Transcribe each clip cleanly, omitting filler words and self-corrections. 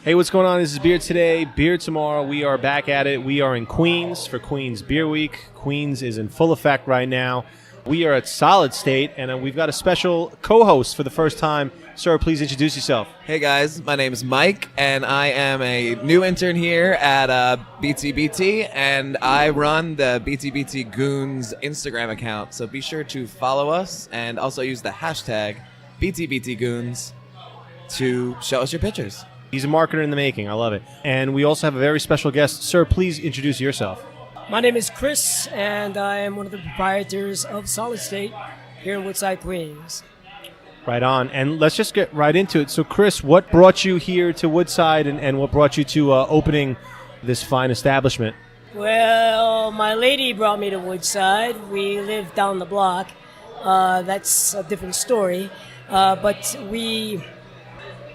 Hey, what's going on? This is Beer Today, Beer Tomorrow. We are back at it. We are in Queens for Queens Beer Week. Queens is in full effect right now. We are at Solid State, and we've got a special co-host for the first time. Sir, please introduce yourself. Hey guys, my name is Mike, and I am a new intern here at BTBT, and I run the BTBT Goons Instagram account. So be sure to follow us, and also use the hashtag BTBT Goons to show us your pictures. He's a marketer in the making. I love it. And we also have a very special guest. Sir, please introduce yourself. My name is Chris, and I am one of the proprietors of Solid State here in Woodside Queens. Right on. And let's just get right into it. So, Chris, what brought you here to Woodside, and what brought you to opening this fine establishment? Well, my lady brought me to Woodside. We live down the block. That's a different story.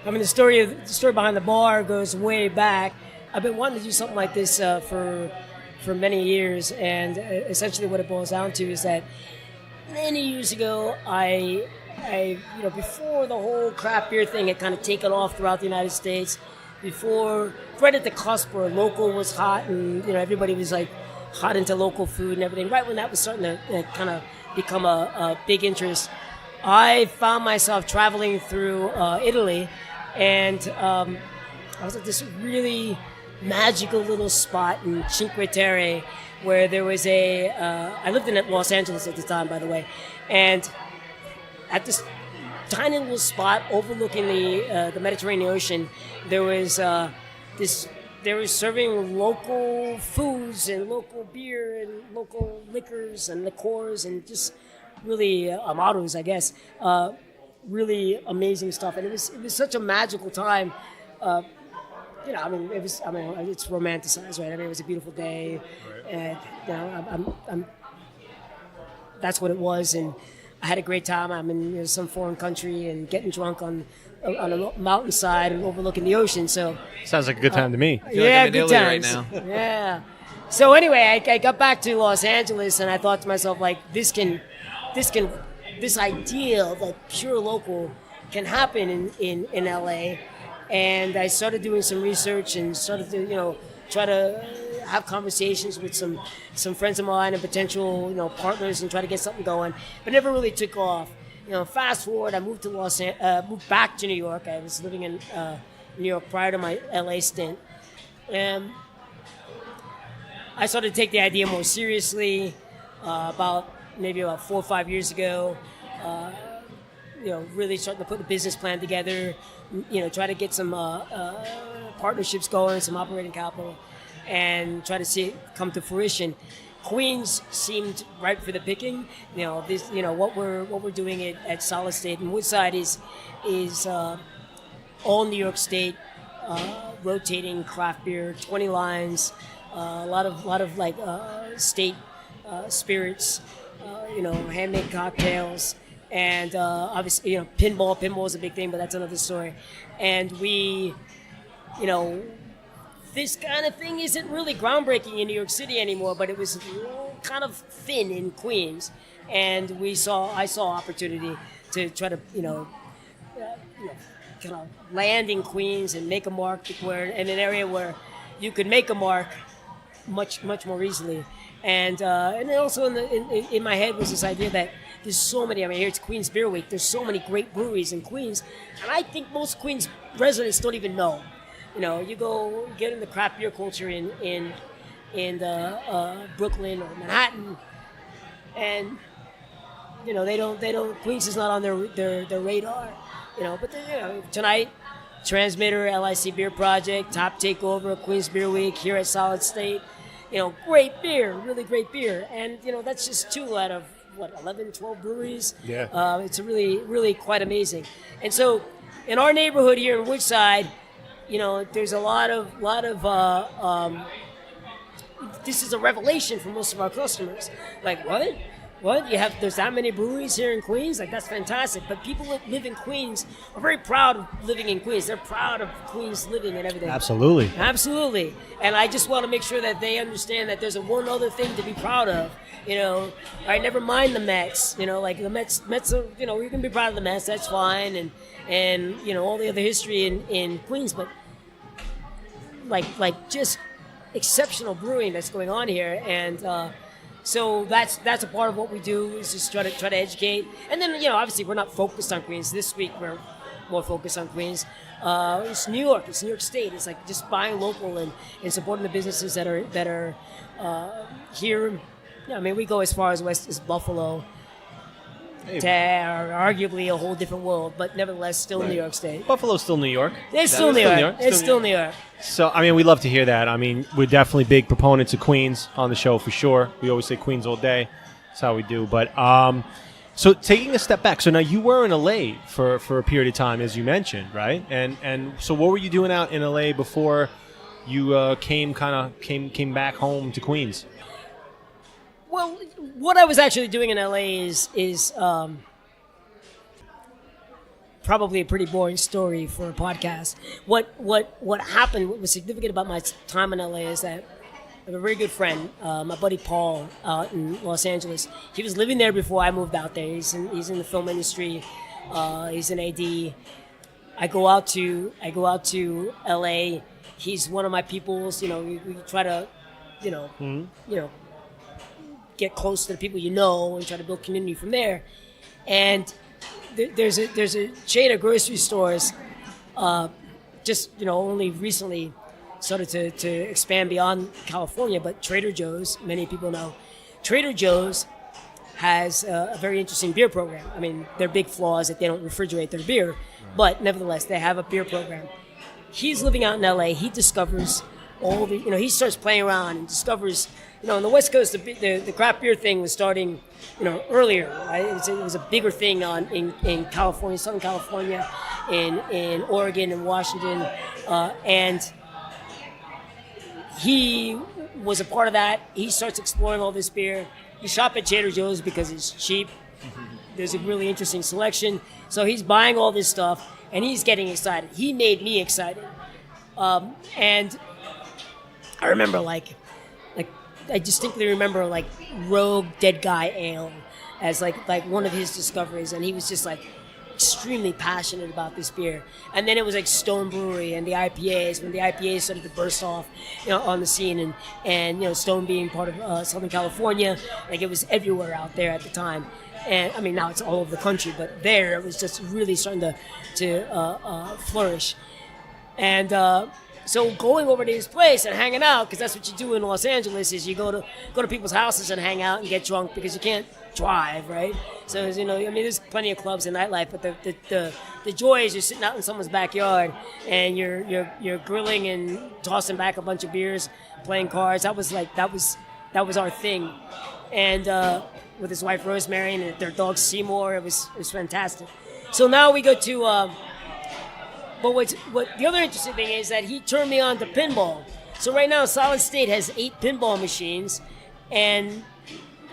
The story behind the bar goes way back. I've been wanting to do something like this for many years, and essentially what it boils down to is that many years ago, I before the whole craft beer thing had kind of taken off throughout the United States, right at the cusp where local was hot and everybody was like hot into local food and everything. Right when that was starting to kind of become a big interest, I found myself traveling through Italy. And I was at this really magical little spot in Cinque Terre where there was I lived in Los Angeles at the time, by the way. And at this tiny little spot overlooking the Mediterranean Ocean, they were serving local foods and local beer and local liquors and liqueurs and just really amados, I guess. Really amazing stuff, and it was such a magical time. It's romanticized, right? I mean, it was a beautiful day, and that's what it was. And I had a great time. I'm in some foreign country and getting drunk on a mountainside and overlooking the ocean. So sounds like a good time to me. Yeah, good times. Right now. Yeah. So anyway, I got back to Los Angeles, and I thought to myself, like, this idea of like pure local can happen in LA, and I started doing some research and started to try to have conversations with some friends of mine and potential partners and try to get something going, but never really took off. Fast forward, I moved to moved back to New York. I was living in New York prior to my LA stint, and I started to take the idea more seriously about 4 or 5 years ago. Really starting to put a business plan together, try to get some partnerships going, some operating capital, and try to see it come to fruition. Queens seemed ripe for the picking. What we're doing at Solid State and Woodside is all New York State, rotating craft beer, 20 lines, a lot of like state spirits. Handmade cocktails, and obviously, pinball. Pinball is a big thing, but that's another story. And we, this kind of thing isn't really groundbreaking in New York City anymore, but it was kind of thin in Queens. And I saw opportunity to try to, kind of land in Queens and make a mark in an area where you could make a mark much more easily. And then also in my head was this idea that there's so many. I mean, here it's Queens Beer Week. There's so many great breweries in Queens, and I think most Queens residents don't even know. You go get in the craft beer culture in Brooklyn or Manhattan, and they don't. Queens is not on their radar. But tonight, Transmitter, LIC Beer Project, top takeover of Queens Beer Week here at Solid State. Great beer, really great beer. And, that's just 2 out of, 11, 12 breweries? Yeah. It's really, really quite amazing. And so in our neighborhood here in Woodside, there's a lot of this is a revelation for most of our customers. Like, what? There's that many breweries here in Queens? Like, that's fantastic. But people that live in Queens are very proud of living in Queens. They're proud of Queens living and everything. Absolutely. And I just want to make sure that they understand that there's one other thing to be proud of. I never mind the Mets. Like the Mets are, you can be proud of the Mets. That's fine. And all the other history in Queens. But like just exceptional brewing that's going on here, and so that's a part of what we do, is just try to educate. And then obviously we're not focused on Queens this week. We're more focused on Queens. It's New York. It's New York State. It's like just buying local and supporting the businesses that are here. I mean, we go as far as west as Buffalo. To arguably a whole different world, but nevertheless still New York State. Buffalo's still New York. It's still New York. It's still New York. So, I mean, we love to hear that. I mean, we're definitely big proponents of Queens on the show for sure. We always say Queens all day. That's how we do. But so taking a step back, so now you were in LA for a period of time, as you mentioned, right? And so what were you doing out in LA before you came back home to Queens? Well, what I was actually doing in LA is probably a pretty boring story for a podcast. What happened? What was significant about my time in LA is that I have a very good friend, my buddy Paul, out in Los Angeles. He was living there before I moved out there. He's in the film industry. He's an AD. I go out to LA. He's one of my peoples. We try to, get close to the people and try to build community from there. And there's a chain of grocery stores only recently started to expand beyond California, but Trader Joe's, many people know, Trader Joe's has a very interesting beer program. I mean, their big flaw is that they don't refrigerate their beer, but nevertheless, they have a beer program. He's living out in LA. He discovers he starts playing around and discovers, on the West Coast, the craft beer thing was starting, earlier. Right? It was a bigger thing in California, Southern California, in Oregon and Washington, and he was a part of that. He starts exploring all this beer. You shop at Trader Joe's because it's cheap. There's a really interesting selection. So he's buying all this stuff, and he's getting excited. He made me excited. And I remember, I distinctly remember, Rogue Dead Guy Ale as, like one of his discoveries. And he was just, extremely passionate about this beer. And then it was, Stone Brewery and the IPAs, when the IPAs started to burst off, on the scene. And Stone being part of Southern California, it was everywhere out there at the time. And, I mean, now it's all over the country. But there, it was just really starting to flourish. And so going over to his place and hanging out, because that's what you do in Los Angeles, is you go to people's houses and hang out and get drunk because you can't drive, right? So there's plenty of clubs and nightlife, but the joy is you're sitting out in someone's backyard and you're grilling and tossing back a bunch of beers, playing cards. That was our thing, and with his wife Rosemary and their dog Seymour, it was fantastic. So now we go to. But what the other interesting thing is that he turned me on to pinball. So right now, Solid State has 8 pinball machines, and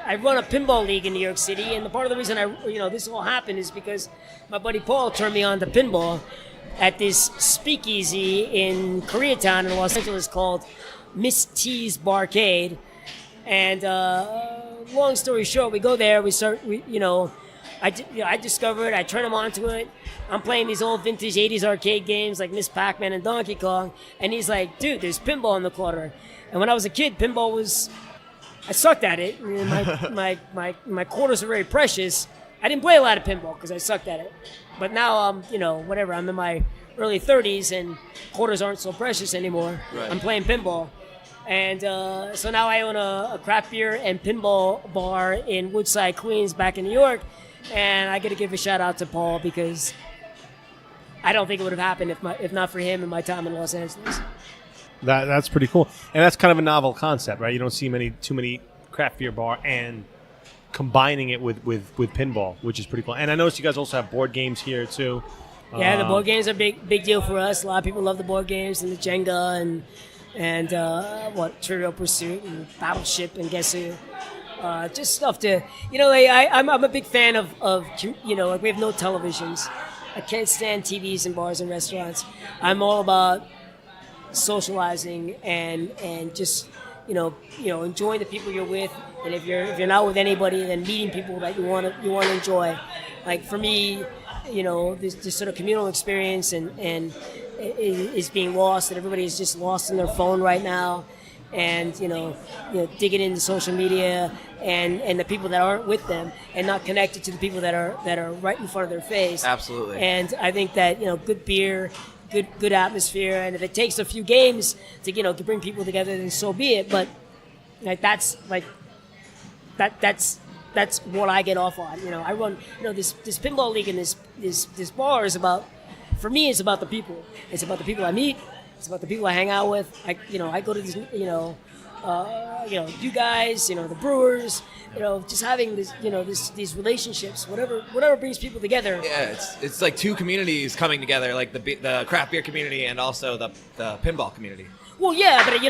I run a pinball league in New York City. And the part of the reason this all happened is because my buddy Paul turned me on to pinball at this speakeasy in Koreatown in Los Angeles called Miss T's Barcade. And long story short, we go there. I discovered. I turn him onto it. I'm playing these old vintage 80s arcade games like Miss Pac-Man and Donkey Kong. And he's like, dude, there's pinball in the corner. And when I was a kid, I sucked at it. My quarters are very precious. I didn't play a lot of pinball because I sucked at it. But now I'm in my early 30s and quarters aren't so precious anymore. Right. I'm playing pinball. And so now I own a craft beer and pinball bar in Woodside, Queens, back in New York. And I got to give a shout out to Paul because I don't think it would have happened if not for him and my time in Los Angeles. That's pretty cool, and that's kind of a novel concept, right? You don't see too many craft beer bar and combining it with pinball, which is pretty cool. And I noticed you guys also have board games here too. Yeah, the board games are big deal for us. A lot of people love the board games and the Jenga and Trivial Pursuit and Battleship and Guess Who. Just stuff to I'm a big fan of we have no televisions. I can't stand TVs in bars and restaurants. I'm all about socializing and just enjoying the people you're with. And if you're not with anybody, then meeting people that you want to enjoy. Like for me, this sort of communal experience and is being lost, and everybody is just lost in their phone right now, and digging into social media, and the people that aren't with them, and not connected to the people that are right in front of their face. Absolutely. And I think that good beer, good atmosphere, and if it takes a few games to bring people together, then so be it. But that's what I get off on. I run this pinball league, and this bar is about, for me, it's about the people. It's about the people I meet. It's about the people I hang out with. I go to these you guys, the brewers, just having this, these relationships, whatever brings people together. Yeah, it's like two communities coming together, like the craft beer community and also the pinball community. Well, yeah, but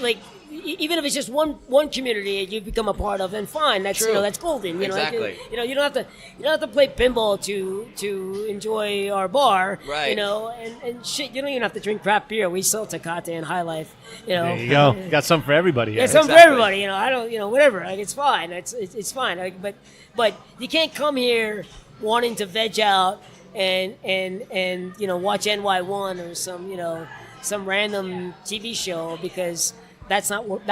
like even if it's just one community you become a part of, then fine. That's True. That's golden. Exactly. You don't have to play pinball to enjoy our bar. Right. And shit. You don't even have to drink craft beer. We sell Tecate and High Life. There you go. Got something for everybody. Yeah, something for everybody. I don't. Whatever. Like, it's fine. It's fine. But you can't come here wanting to veg out and watch NY1 or some random TV show, because that's not what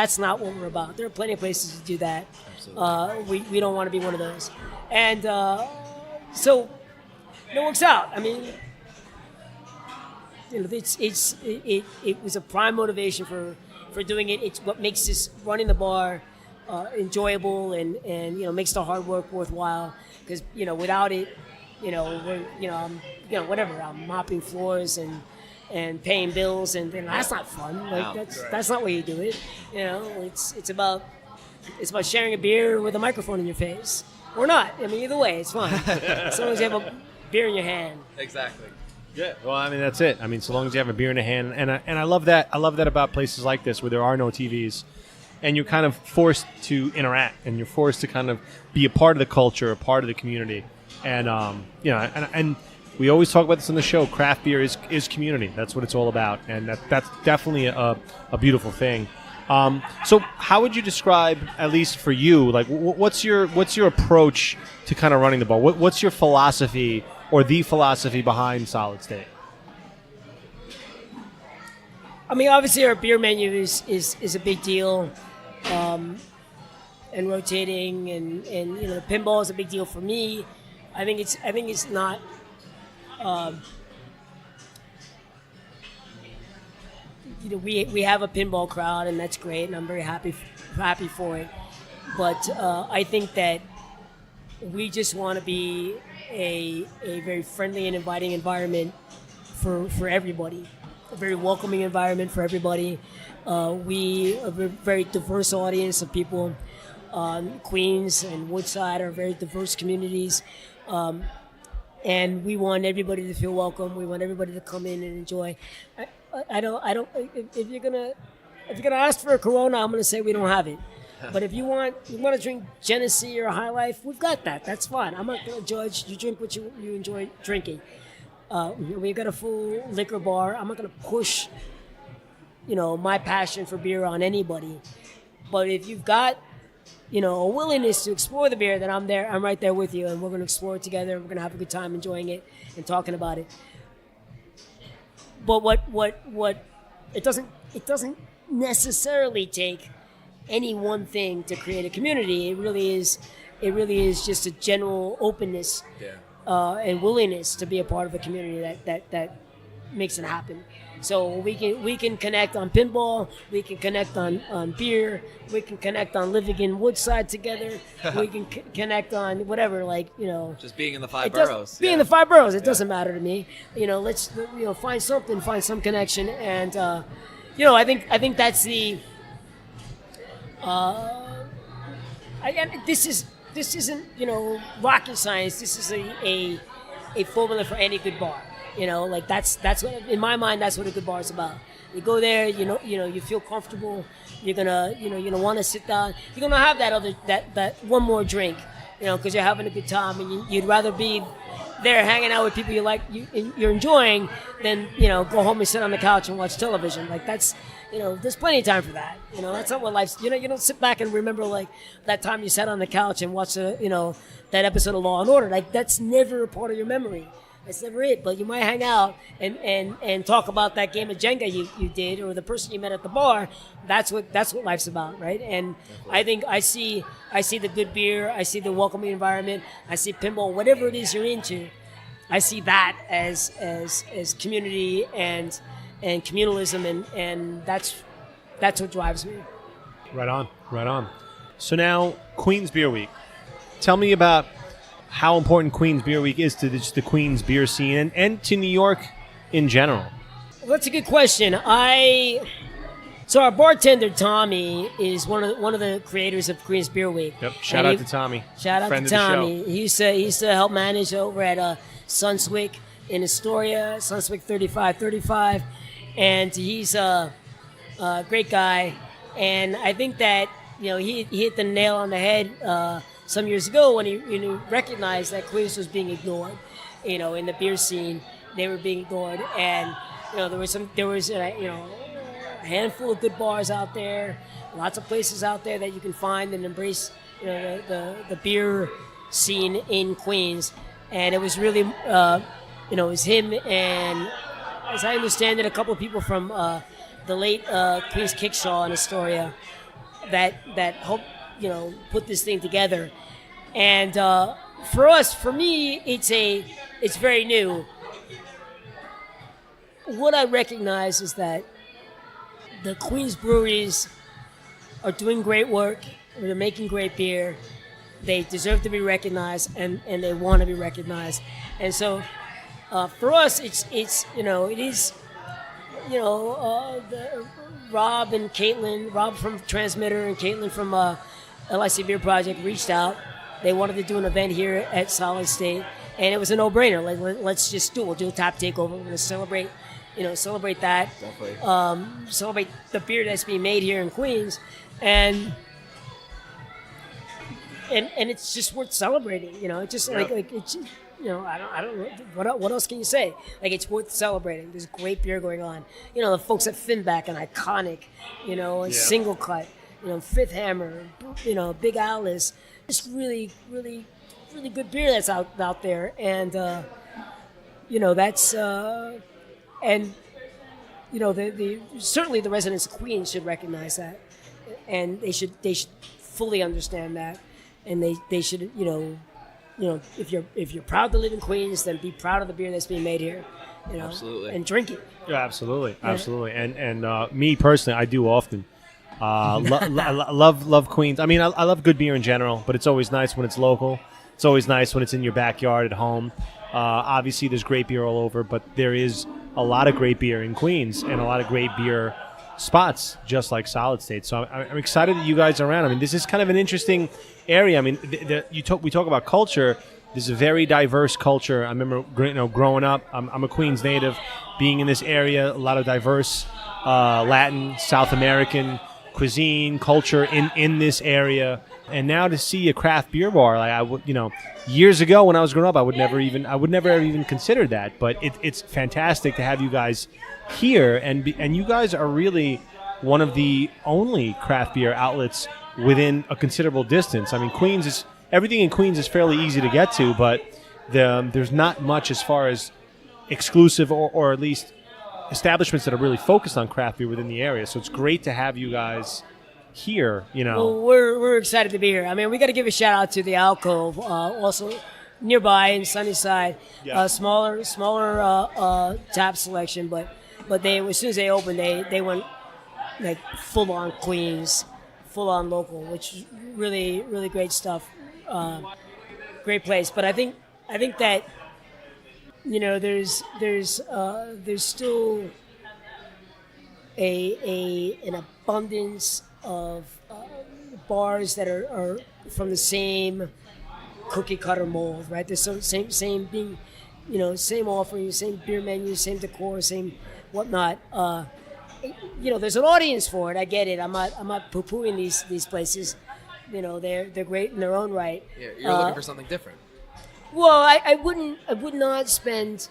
we're about. There are plenty of places to do that. Absolutely. We don't want to be one of those, and so it works out. I mean, it was a prime motivation for doing it. It's what makes this running the bar enjoyable, and makes the hard work worthwhile. Because without it, whatever, I'm mopping floors and paying bills, and that's not fun. That's not why you do it. It's about sharing a beer with a microphone in your face, or not. I mean, either way, it's fun. As long as you have a beer in your hand. Exactly. Yeah. Well, I mean, that's it. I mean, so long as you have a beer in a hand, and I love that. I love that about places like this where there are no TVs, and you're kind of forced to interact, and you're forced to kind of be a part of the culture, a part of the community, and and we always talk about this on the show. Craft beer is community. That's what it's all about, and that's definitely a beautiful thing. So how would you describe, at least for you, like what's your approach to kind of running the bar? What's your philosophy, or the philosophy behind Solid State? I mean, obviously our beer menu is a big deal, and rotating, and the pinball is a big deal for me. I think it's not. We have a pinball crowd, and that's great, and I'm very happy for it. But I think that we just want to be a very friendly and inviting environment for everybody, a very welcoming environment for everybody. We are a very diverse audience of people. Queens and Woodside are very diverse communities. And we want everybody to feel welcome. We want everybody to come in and enjoy. I don't. If you're gonna ask for a Corona, I'm gonna say we don't have it. But if you want to drink Genesee or High Life, we've got that. That's fine. I'm not gonna judge. You drink what you enjoy drinking. We've got a full liquor bar. I'm not gonna push, my passion for beer on anybody. But if you've got a willingness to explore the beer, then I'm there. I'm right there with you, and we're going to explore it together. We're going to have a good time enjoying it and talking about it. But what it doesn't necessarily take any one thing to create a community. It really is just a general openness and willingness to be a part of a community that makes it happen. So we can connect on pinball, we can connect on beer, we can connect on living in Woodside together, we can connect on whatever, just being in the five boroughs. Being in the five boroughs, it doesn't matter to me. Let's find some connection, and I think that's the. This isn't rocket science. This is a formula for any good bar. That's what, in my mind, that's what a good bar is about. You go there, you feel comfortable. You're gonna want to sit down. You're gonna have that one more drink, because you're having a good time, and you'd rather be there hanging out with people you're enjoying than go home and sit on the couch and watch television. That's there's plenty of time for that. That's not what life's. You don't sit back and remember that time you sat on the couch and watched that episode of Law and Order. That's never a part of your memory. That's never it. But you might hang out and talk about that game of Jenga you did, or the person you met at the bar. That's what life's about, right? And I think I see the good beer, I see the welcoming environment, I see pinball, whatever it is you're into. I see that as community and communalism, and that's what drives me. Right on. So now, Queens Beer Week. Tell me about how important Queens Beer Week is to just the Queens beer scene and to New York in general. Well, that's a good question. So our bartender Tommy is one of the creators of Queens Beer Week. Yep. Shout out to Tommy. Shout out Friend to of the Tommy. show. He used to help manage over at Sunswick in Astoria, Sunswick 3535, and he's a great guy. And I think that he hit the nail on the head some years ago when he recognized that Queens was being ignored. In the beer scene, they were being ignored, and there was a handful of good bars out there, lots of places out there that you can find and embrace the beer scene in Queens. And it was really it was him and, as I understand it, a couple of people from the late Queens Kickshaw in Astoria that helped put this thing together. And for me, it's very new. What I recognize is that the Queens breweries are doing great work. They're making great beer. They deserve to be recognized, and they want to be recognized. And so, for us, it is Rob and Caitlin, Rob from Transmitter and Caitlin from LIC Beer Project reached out. They wanted to do an event here at Solid State, and it was a no-brainer. Like, let's just do it. We'll do a tap takeover. We're going to celebrate that. Definitely. Celebrate the beer that's being made here in Queens, and it's just worth celebrating. It's just like it's. I don't know what else can you say? Like, it's worth celebrating. There's great beer going on. The folks at Finback and Iconic, and Single Cut, Fifth Hammer, Big Alice. Just really, really, really good beer that's out there, and that's and certainly the residents of Queens should recognize that, and they should fully understand that, and they should if you're proud to live in Queens, then be proud of the beer that's being made here, Absolutely. and drink it. Yeah, absolutely. And me personally, I do often. Love Queens. I mean, I love good beer in general, but it's always nice when it's local. It's always nice when it's in your backyard at home. Obviously, there's great beer all over, but there is a lot of great beer in Queens and a lot of great beer spots, just like Solid State. So I'm excited that you guys are around. I mean, this is kind of an interesting area. I mean, we talk about culture. There's a very diverse culture. I remember, growing up. I'm a Queens native, being in this area. A lot of diverse Latin, South American cuisine, culture in this area. And now to see a craft beer bar, like I would, years ago when I was growing up, I would never have even considered that. But it's fantastic to have you guys here, and you guys are really one of the only craft beer outlets within a considerable distance. I mean, everything in Queens is fairly easy to get to, but there's not much as far as exclusive or at least establishments that are really focused on craft beer within the area. So it's great to have you guys here. Well, we're excited to be here. I mean, we got to give a shout out to the Alcove, also nearby in Sunnyside. Yeah. Smaller tap selection, but they, as soon as they opened, they went like full on Queens, full on local, which is really, really great stuff. Great place. But I think that there's still an abundance of bars that are from the same cookie cutter mold, right? There's same being, same offering, same beer menu, same decor, same whatnot. There's an audience for it. I get it. I'm not poo-pooing these places. They're great in their own right. Yeah, you're looking for something different. Well, I would not spend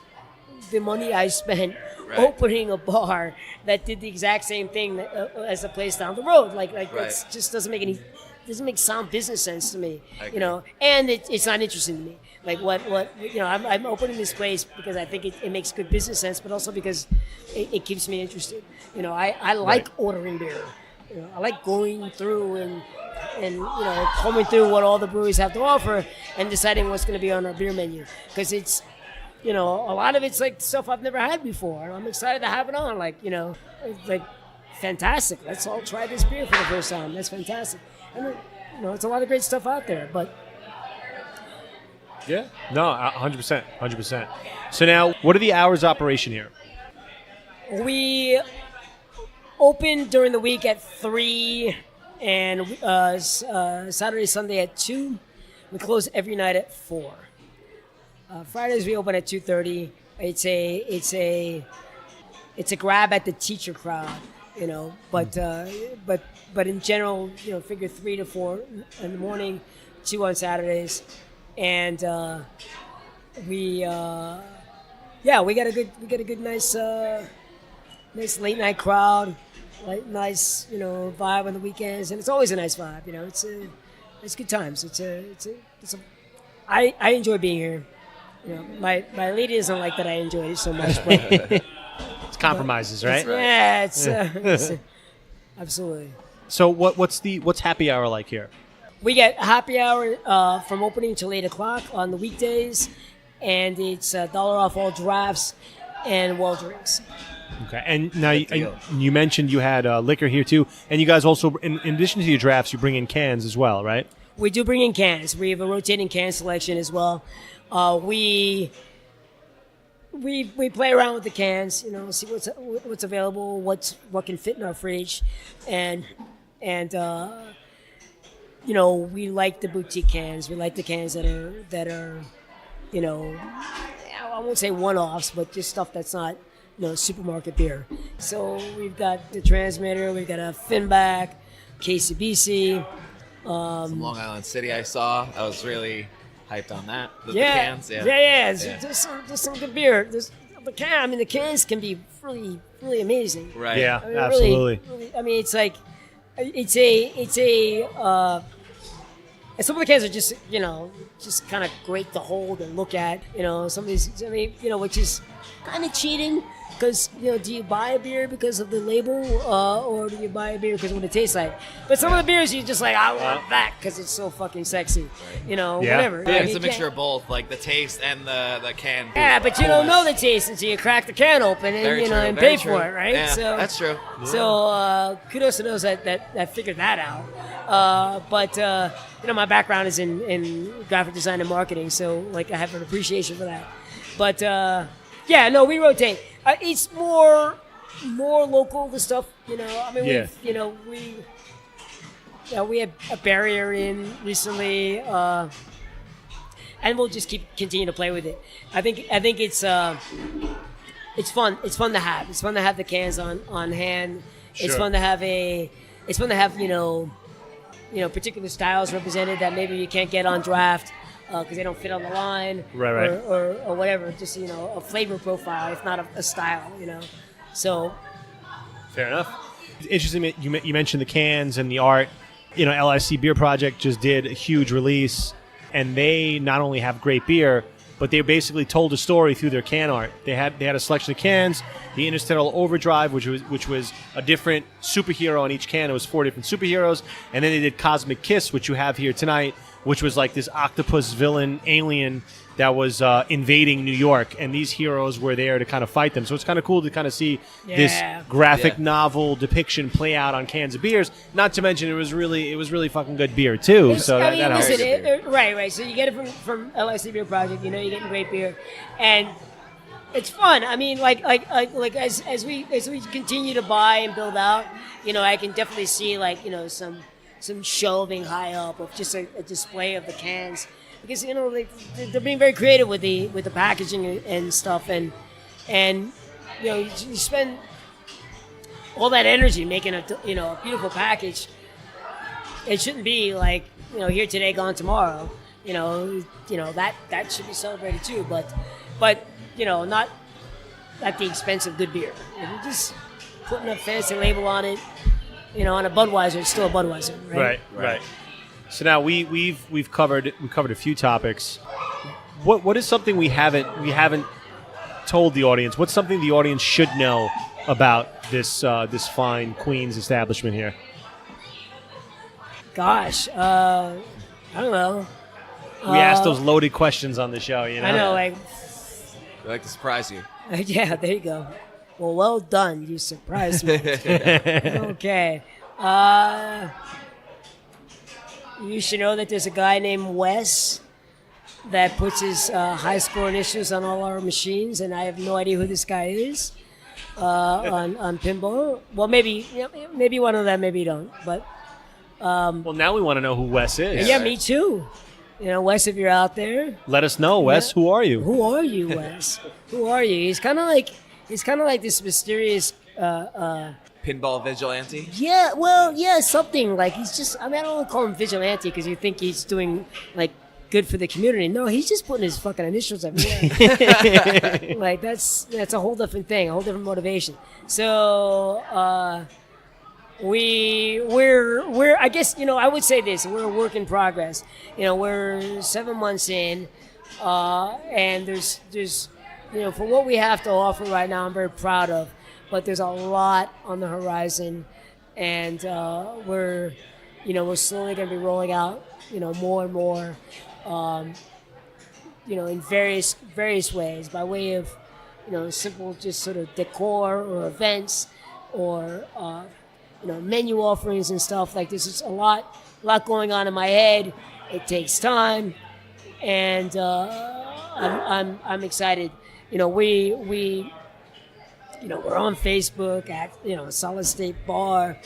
the money I spent opening a bar that did the exact same thing as a place down the road. Like Right. that just doesn't make any doesn't make sound business sense to me. I agree. You know, and it's not interesting to me. Like what you know, I'm opening this place because I think it makes good business sense, but also because it keeps me interested. You know, I like ordering beer. You know, I like going through and you know, combing through what all the breweries have to offer and deciding what's going to be on our beer menu, because it's, you know, a lot of it's like stuff I've never had before, and I'm excited to have it on. Like, you know, like fantastic. Let's all try this beer for the first time. That's fantastic. And you know, it's a lot of great stuff out there, but. Yeah. No, 100%. 100%. So now, what are the hours of operation here? We open during the week at 3 and Saturday, Sunday at 2. We close every night at 4. Fridays we open at 2:30. It's a grab at the teacher crowd, you know. But in general, you know, figure 3 to 4 in the morning, 2 on Saturdays. And we got a good nice late night crowd, like nice, you know, vibe on the weekends, and it's always a nice vibe. You know, it's good times. I enjoy being here. You know, my lady doesn't like that I enjoy it so much, but It's compromises, right? it's absolutely. So what's happy hour like here? We get happy hour from opening till 8 o'clock on the weekdays, and it's $1 off all drafts and well drinks. Okay, and now you mentioned you had liquor here too, and you guys also, in addition to your drafts, you bring in cans as well, right? We do bring in cans. We have a rotating can selection as well. We play around with the cans, you know, see what's available, what can fit in our fridge, and you know, we like the boutique cans. We like the cans that are, you know, I won't say one-offs, but just stuff that's not, you know, supermarket beer. So we've got the Transmitter, we've got a Finback, KCBC. Some Long Island City I saw. I was really hyped on that. The Yeah, cans. There's some good beer. The cans can be really, really amazing. Right. Yeah, I mean, absolutely. Really, I mean, it's like, it's and some of the cans are just, you know, just kind of great to hold and look at. You know, some of these, I mean, you know, which is kind of cheating, because, you know, do you buy a beer because of the label, or do you buy a beer because of what it tastes like? But some of the beers you're just like, I want that because it's so fucking sexy. You know, Yeah. whatever. Yeah, I mean, it's a you mixture can't- of both, like the taste and the can. Yeah, but you don't know the taste until you crack the can open and Very you know true, and very pay true. for it, right? Yeah, So that's true. So kudos to those that figured that out. But you know, my background is in graphic design and marketing, so like I have an appreciation for that. But yeah, no, we rotate. It's more local, the stuff. You know, I mean, Yeah. we had a barrier in recently, and we'll just continue to play with it. I think it's fun. It's fun to have. It's fun to have the cans on hand. It's Sure. fun to have you know, particular styles represented that maybe you can't get on draft because they don't fit on the line, Right. or whatever. Just, you know, a flavor profile, if not a style, you know. So Fair enough. It's interesting that you mentioned the cans and the art. You know, LIC Beer Project just did a huge release, and they not only have great beer, but they basically told a story through their can art. They had a selection of cans, the Interstellar Overdrive, which was a different superhero on each can. It was 4 different superheroes, and then they did Cosmic Kiss, which you have here tonight, which was like this octopus villain alien that was invading New York, and these heroes were there to kind of fight them. So it's kind of cool to kind of see this Yeah. graphic Yeah. novel depiction play out on cans of beers. Not to mention it was really fucking good beer too. It's- So I mean, that helps. listen, right. So you get it from LIC Beer Project. You know, you're getting great beer, and it's fun. I mean, like as we continue to buy and build out, you know, I can definitely see, like, you know, some shelving high up of just a display of the cans, because, you know, they're being very creative with the packaging and stuff, and you know, you spend all that energy making a beautiful package. It shouldn't be like, you know, here today, gone tomorrow. You know that should be celebrated too, but you know, not at the expense of good beer. If you're just putting a fancy label on it, you know, on a Budweiser, it's still a Budweiser, right? Right. So now we've covered a few topics. What is something we haven't told the audience? What's something the audience should know about this fine Queens establishment here? Gosh, I don't know. We ask those loaded questions on the show, you know. I know, like, We like to surprise you. yeah, there you go. Well done. You surprised me. Okay. You should know that there's a guy named Wes that puts his high score initials on all our machines, and I have no idea who this guy is on pinball. Well, maybe one of them, maybe you don't. But Well, now we want to know who Wes is. yeah, me too. You know, Wes, if you're out there, Let us know, Wes. Who are you? who are you, Wes? Who are you? He's kind of like this mysterious. Pinball vigilante. Yeah, well, yeah, something like he's just. I mean, I don't want to call him vigilante because you think he's doing like good for the community. No, he's just putting his fucking initials everywhere. Like that's a whole different thing, a whole different motivation. So we're I guess I would say this: we're a work in progress. We're 7 months in, and there's for what we have to offer right now, I'm very proud of. But there's a lot on the horizon, and we're slowly going to be rolling out, more and more, in various ways, by way of, simple just sort of decor or events, or menu offerings and stuff like this. It's a lot going on in my head. It takes time, and I'm excited. We're on Facebook at Solid State Bar,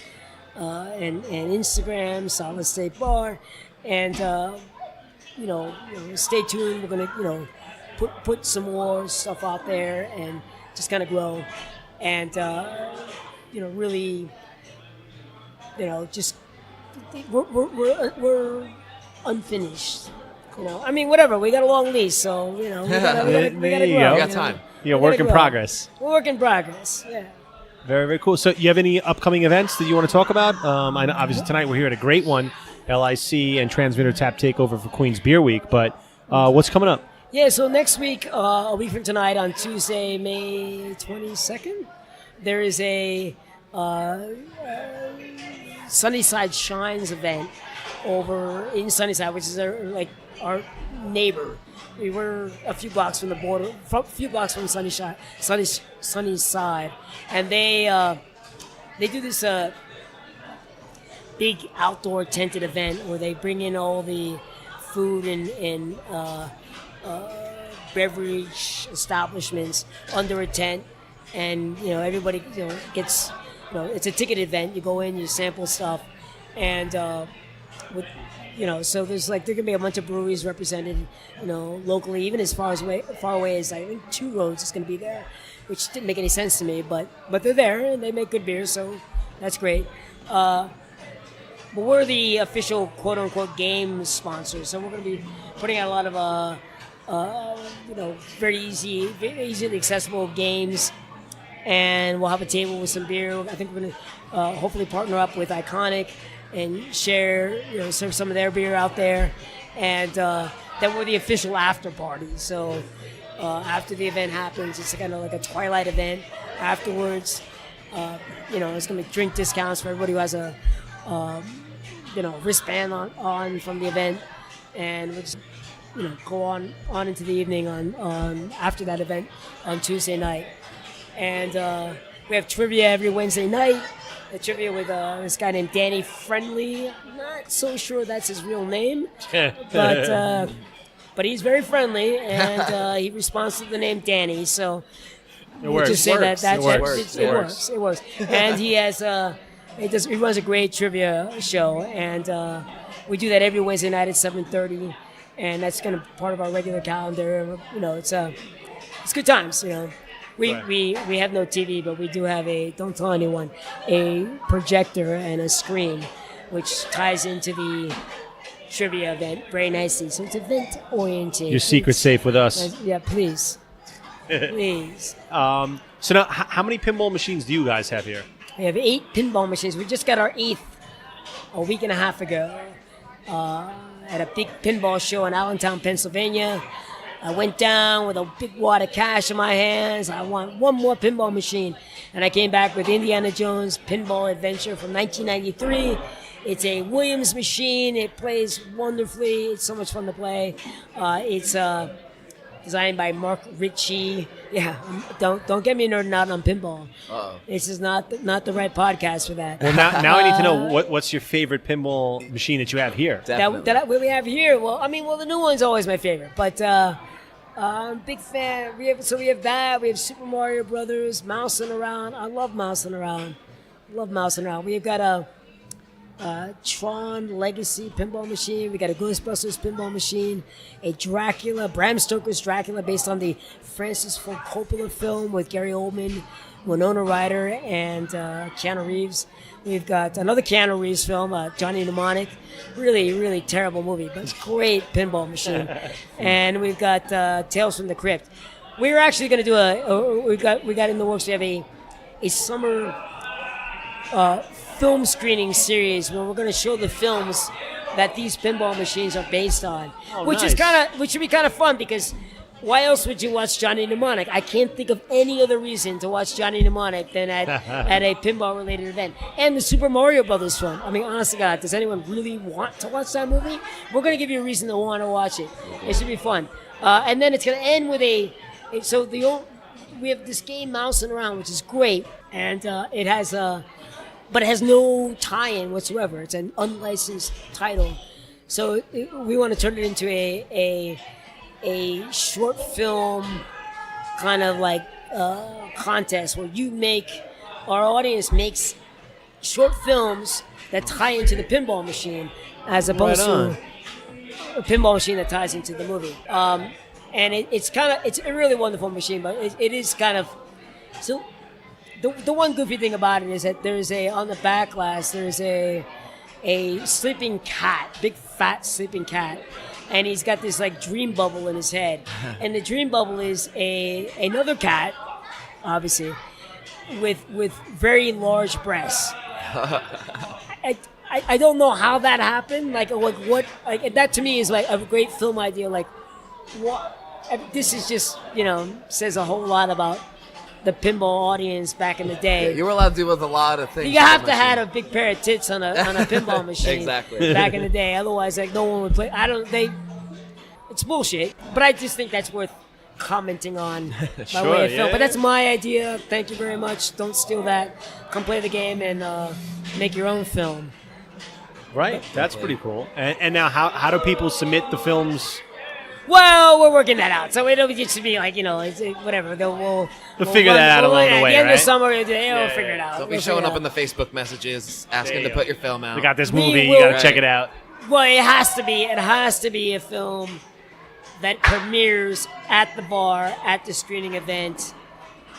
and Instagram Solid State Bar, and stay tuned. We're gonna put some more stuff out there and just kind of grow, and really just we're unfinished. I mean, whatever. We got a long lease, so we gotta grow. We got time. Yeah, work in progress. We're work in progress. Yeah. Very, very cool. So you have any upcoming events that you want to talk about? I know obviously tonight we're here at a great one, LIC and Transmitter Tap Takeover for Queens Beer Week, but what's coming up? Yeah, so next week, a week from tonight, on Tuesday, May 22nd, there is a Sunnyside Shines event over in Sunnyside, which is our neighbor. We were a few blocks from the border, a few blocks from Sunnyside, and they do this big outdoor tented event where they bring in all the food and beverage establishments under a tent, and everybody gets it's a ticket event. You go in, you sample stuff, and so there's there can be a bunch of breweries represented, locally, even as far away as I think Two Roads is going to be there, which didn't make any sense to me, but they're there and they make good beer, so that's great. But we're the official quote unquote game sponsor, so we're going to be putting out a lot of very easily accessible games, and we'll have a table with some beer. I think we're going to hopefully partner up with Iconic and share, serve some of their beer out there. And then we're the official after party. So after the event happens, it's kind of like a twilight event afterwards. It's going to be drink discounts for everybody who has a, wristband on from the event. And we'll just, go on into the evening on after that event on Tuesday night. And we have trivia every Wednesday night. A trivia with this guy named Danny Friendly. I'm not so sure that's his real name, but he's very friendly, and he responds to the name Danny. So we'll just say it works. And he has he runs a great trivia show, and we do that every Wednesday night at 7:30, and that's kind of part of our regular calendar. It's good times. We have no TV, but we do have don't tell anyone, a projector and a screen, which ties into the trivia event very nicely. So it's event oriented. Your secret's safe with us. Yeah, please. Please. So now, how many pinball machines do you guys have here? We have 8 pinball machines. We just got our 8th a week and a half ago. at a big pinball show in Allentown, Pennsylvania. I went down with a big wad of cash in my hands. I want one more pinball machine. And I came back with Indiana Jones Pinball Adventure from 1993. It's a Williams machine. It plays wonderfully. It's so much fun to play. It's designed by Mark Ritchie. Yeah, don't get me nerding out on pinball. Uh-oh. This is not the right podcast for that. Well, now I need to know what's your favorite pinball machine that you have here. Definitely. What we have here. Well, the new one's always my favorite, but I'm a big fan. We have that. We have Super Mario Brothers, mousing around. I love mousing around. We've got a Tron Legacy pinball machine. We got a Ghostbusters pinball machine. A Dracula, Bram Stoker's Dracula, based on the Francis Ford Coppola film with Gary Oldman, Winona Ryder, and Keanu Reeves. We've got another Keanu Reeves film, Johnny Mnemonic. Really, really terrible movie, but great pinball machine. And we've got Tales from the Crypt. We were actually going to do we got in the works. We have a summer film screening series where we're going to show the films that these pinball machines are based on, which should be kind of fun, because why else would you watch Johnny Mnemonic? I can't think of any other reason to watch Johnny Mnemonic than at a pinball related event. And the Super Mario Brothers film. Honest to God, does anyone really want to watch that movie? We're going to give you a reason to want to watch it. It should be fun. And then it's going to end with we have this game Mousing Around, which is great, and it has no tie-in whatsoever. It's an unlicensed title. So we want to turn it into a short film kind of like contest where our audience makes short films that tie into the pinball machine as opposed to a pinball machine that ties into the movie. And it's a really wonderful machine, but it is kind of so. The one goofy thing about it is that on the back glass there's a sleeping cat, big fat sleeping cat, and he's got this like dream bubble in his head, and the dream bubble is another cat, obviously, with very large breasts. I don't know how that happened. That to me is like a great film idea. Like, what? This is just says a whole lot about the pinball audience back in the day. Yeah, you were allowed to do with a lot of things. You have to have a big pair of tits on a pinball machine. Exactly. Back in the day, otherwise, no one would play. It's bullshit. But I just think that's worth commenting on by way of film. But that's my idea. Thank you very much. Don't steal that. Come play the game and make your own film. Right. That's pretty cool. And now, how do people submit the films? Well, we're working that out, so it'll just be like whatever. We'll figure that out along the way, At the end right? of summer, we'll figure it out. Don't be showing up in the Facebook messages asking to put your film out. We got this movie. You got to check it out. Well, it has to be a film that premieres at the bar at the screening event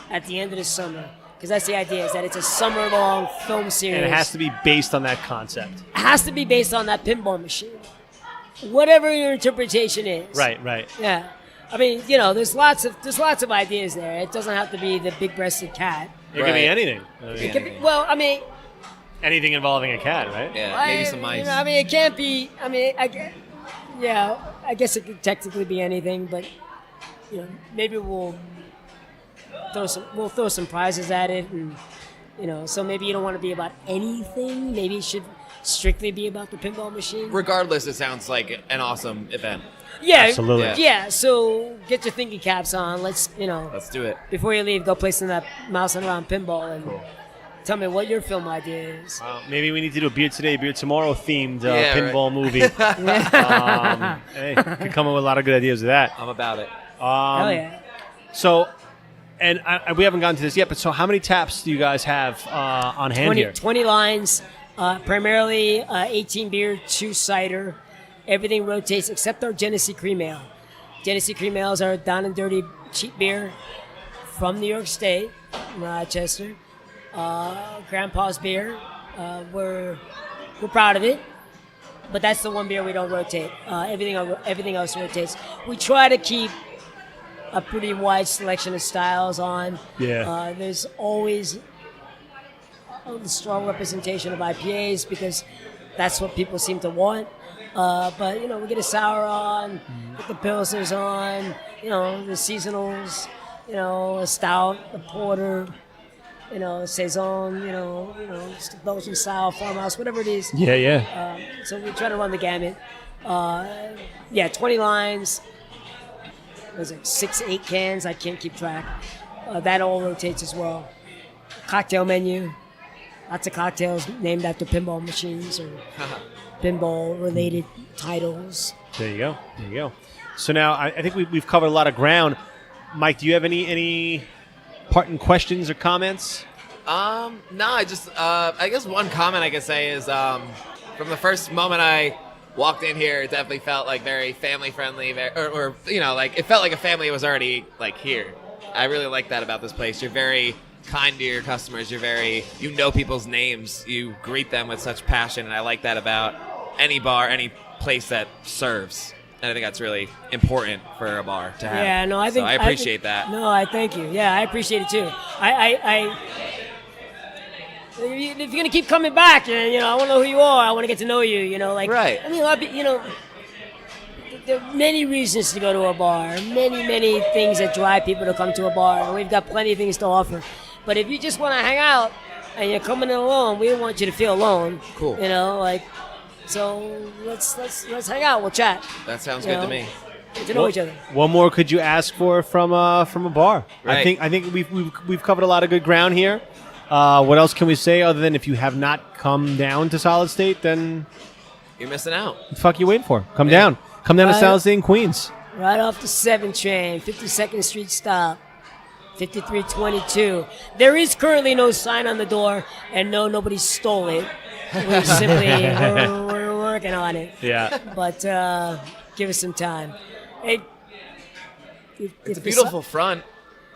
at the end of the summer. Because that's the idea, is that it's a summer-long film series. And it has to be based on that concept. It has to be based on that pinball machine. Whatever your interpretation is. Right. Yeah. There's lots of ideas there. It doesn't have to be the big-breasted cat. It could be anything. Anything involving a cat, right? Yeah, maybe some mice. It can't be. I guess it could technically be anything, but maybe we'll throw some prizes at it, and so maybe you don't want to be about anything. Maybe it should strictly be about the pinball machine. Regardless, it sounds like an awesome event. Yeah, absolutely. Yeah, so get your thinking caps on. Let's do it. Before you leave, go play some of that mousing around pinball and tell me what your film idea is. Maybe we need to do a Beer Today, Beer Tomorrow themed pinball movie. Hey, could come up with a lot of good ideas of that. I'm about it. Hell yeah. So, and we haven't gotten to this yet, but so how many taps do you guys have on hand here? 20 lines. Primarily 18 beer, 2 cider. Everything rotates except our Genesee Cream Ale. Genesee Cream Ales are down and dirty cheap beer from New York State, Rochester. Grandpa's beer. We're proud of it, but that's the one beer we don't rotate. Everything else rotates. We try to keep a pretty wide selection of styles on. Yeah. There's always a strong representation of IPAs because that's what people seem to want. But we get a sour on, get the pilsners on, the seasonals, a stout, a porter, saison, just the Belgian style, farmhouse, whatever it is. Yeah. So we try to run the gamut. 20 lines. Was it 6, 8 cans? I can't keep track. That all rotates as well. Cocktail menu. Lots of cocktails named after pinball machines or pinball-related titles. There you go. So now I think we've covered a lot of ground. Mike, do you have any parting questions or comments? No, I just I guess one comment I could say is from the first moment I walked in here, it definitely felt like very family friendly, or it felt like a family was already like here. I really like that about this place. You're very kind to your customers. You know people's names. You greet them with such passion, and I like that about any bar, any place that serves. And I think that's really important for a bar to have. Yeah, no, I appreciate that. No, I thank you. Yeah, I appreciate it too. If you're gonna keep coming back, and I want to know who you are. I want to get to know you. Right. I mean, there are many reasons to go to a bar. Many things that drive people to come to a bar, and we've got plenty of things to offer. But if you just want to hang out and you're coming in alone, we don't want you to feel alone. Cool. So let's hang out. We'll chat. That sounds good to me. Get to know each other. What more could you ask for from a bar? Right. I think we've covered a lot of good ground here. What else can we say other than if you have not come down to Solid State, then You're missing out. what the fuck you waiting for? Come down to Solid State in Queens. Right off the 7 train, 52nd Street stop, 5322. There is currently no sign on the door, and no, nobody stole it. We're working on it. Yeah. But give us some time. Hey, It's a beautiful front.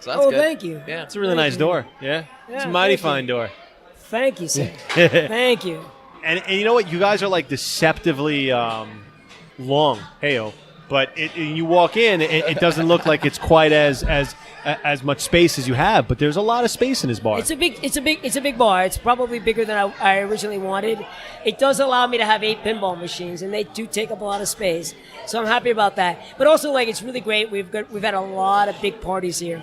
So that's good. Thank you. Yeah. It's a really nice door. Yeah. It's a mighty fine door. Thank you, sir. Thank you. And you know what? You guys are like deceptively long. Heyo. But you walk in, it doesn't look like it's quite as much space as you have. But there's a lot of space in this bar. It's a big bar. It's probably bigger than I originally wanted. It does allow me to have 8 pinball machines, and they do take up a lot of space. So I'm happy about that. But also, it's really great. We've had a lot of big parties here.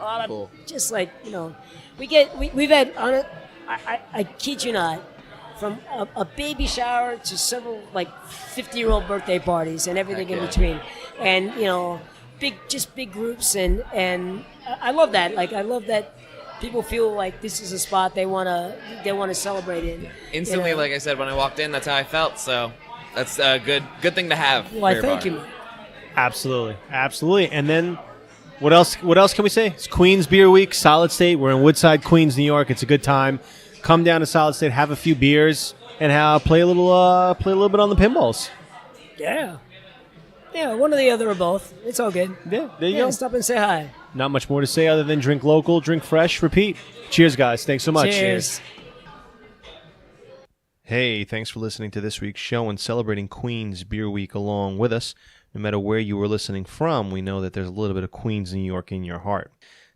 A lot of Cool. just we've had I kid you not, from a baby shower to several 50-year-old birthday parties and everything in between, and big groups, and I love that. I love that people feel like this is a spot they wanna celebrate in. Instantly, like I said, when I walked in, that's how I felt. So that's a good thing to have. Well, I for your thank bar. you. Absolutely. And then what else can we say? It's Queens Beer Week, Solid State. We're in Woodside, Queens, New York. It's a good time. Come down to Solid State, have a few beers, and play a little bit on the pinballs. Yeah, one or the other or both. It's all good. Yeah, there you go. Stop and say hi. Not much more to say other than drink local, drink fresh, repeat. Cheers, guys. Thanks so much. Cheers. Hey, thanks for listening to this week's show and celebrating Queens Beer Week along with us. No matter where you were listening from, we know that there's a little bit of Queens, New York in your heart.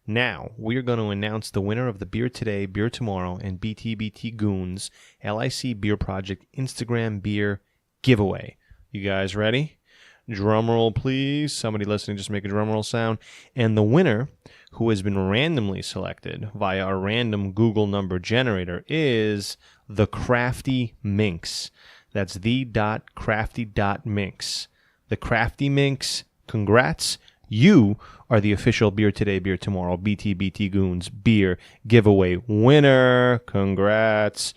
Now, we are going to announce the winner of the Beer Today, Beer Tomorrow, and BTBT Goons LIC Beer Project Instagram Beer Giveaway. You guys ready? Drum roll, please. Somebody listening, just make a drum roll sound. And the winner, who has been randomly selected via a random Google number generator, is the Crafty Minx. That's the.crafty.minx. The Crafty Minx, congrats. You are the official Beer Today, Beer Tomorrow, BTBT Goons Beer Giveaway winner. Congrats.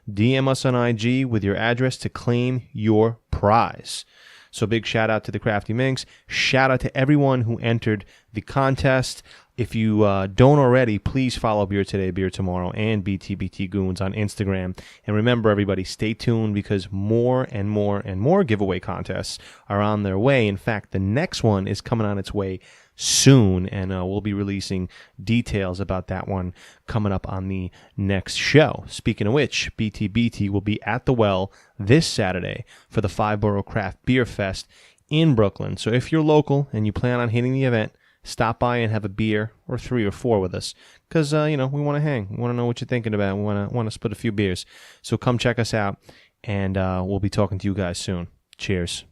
DM us on IG with your address to claim your prize. So big shout out to the Crafty Minx. Shout out to everyone who entered the contest. If you don't already, please follow Beer Today, Beer Tomorrow, and BTBT Goons on Instagram. And remember, everybody, stay tuned because more and more and more giveaway contests are on their way. In fact, the next one is coming on its way soon, and we'll be releasing details about that one coming up on the next show. Speaking of which, BTBT will be at the Well this Saturday for the 5-Borough Craft Beer Fest in Brooklyn. So if you're local and you plan on hitting the event, stop by and have a beer or 3 or 4 with us because, we want to hang. We want to know what you're thinking about. We want to split a few beers. So come check us out and we'll be talking to you guys soon. Cheers.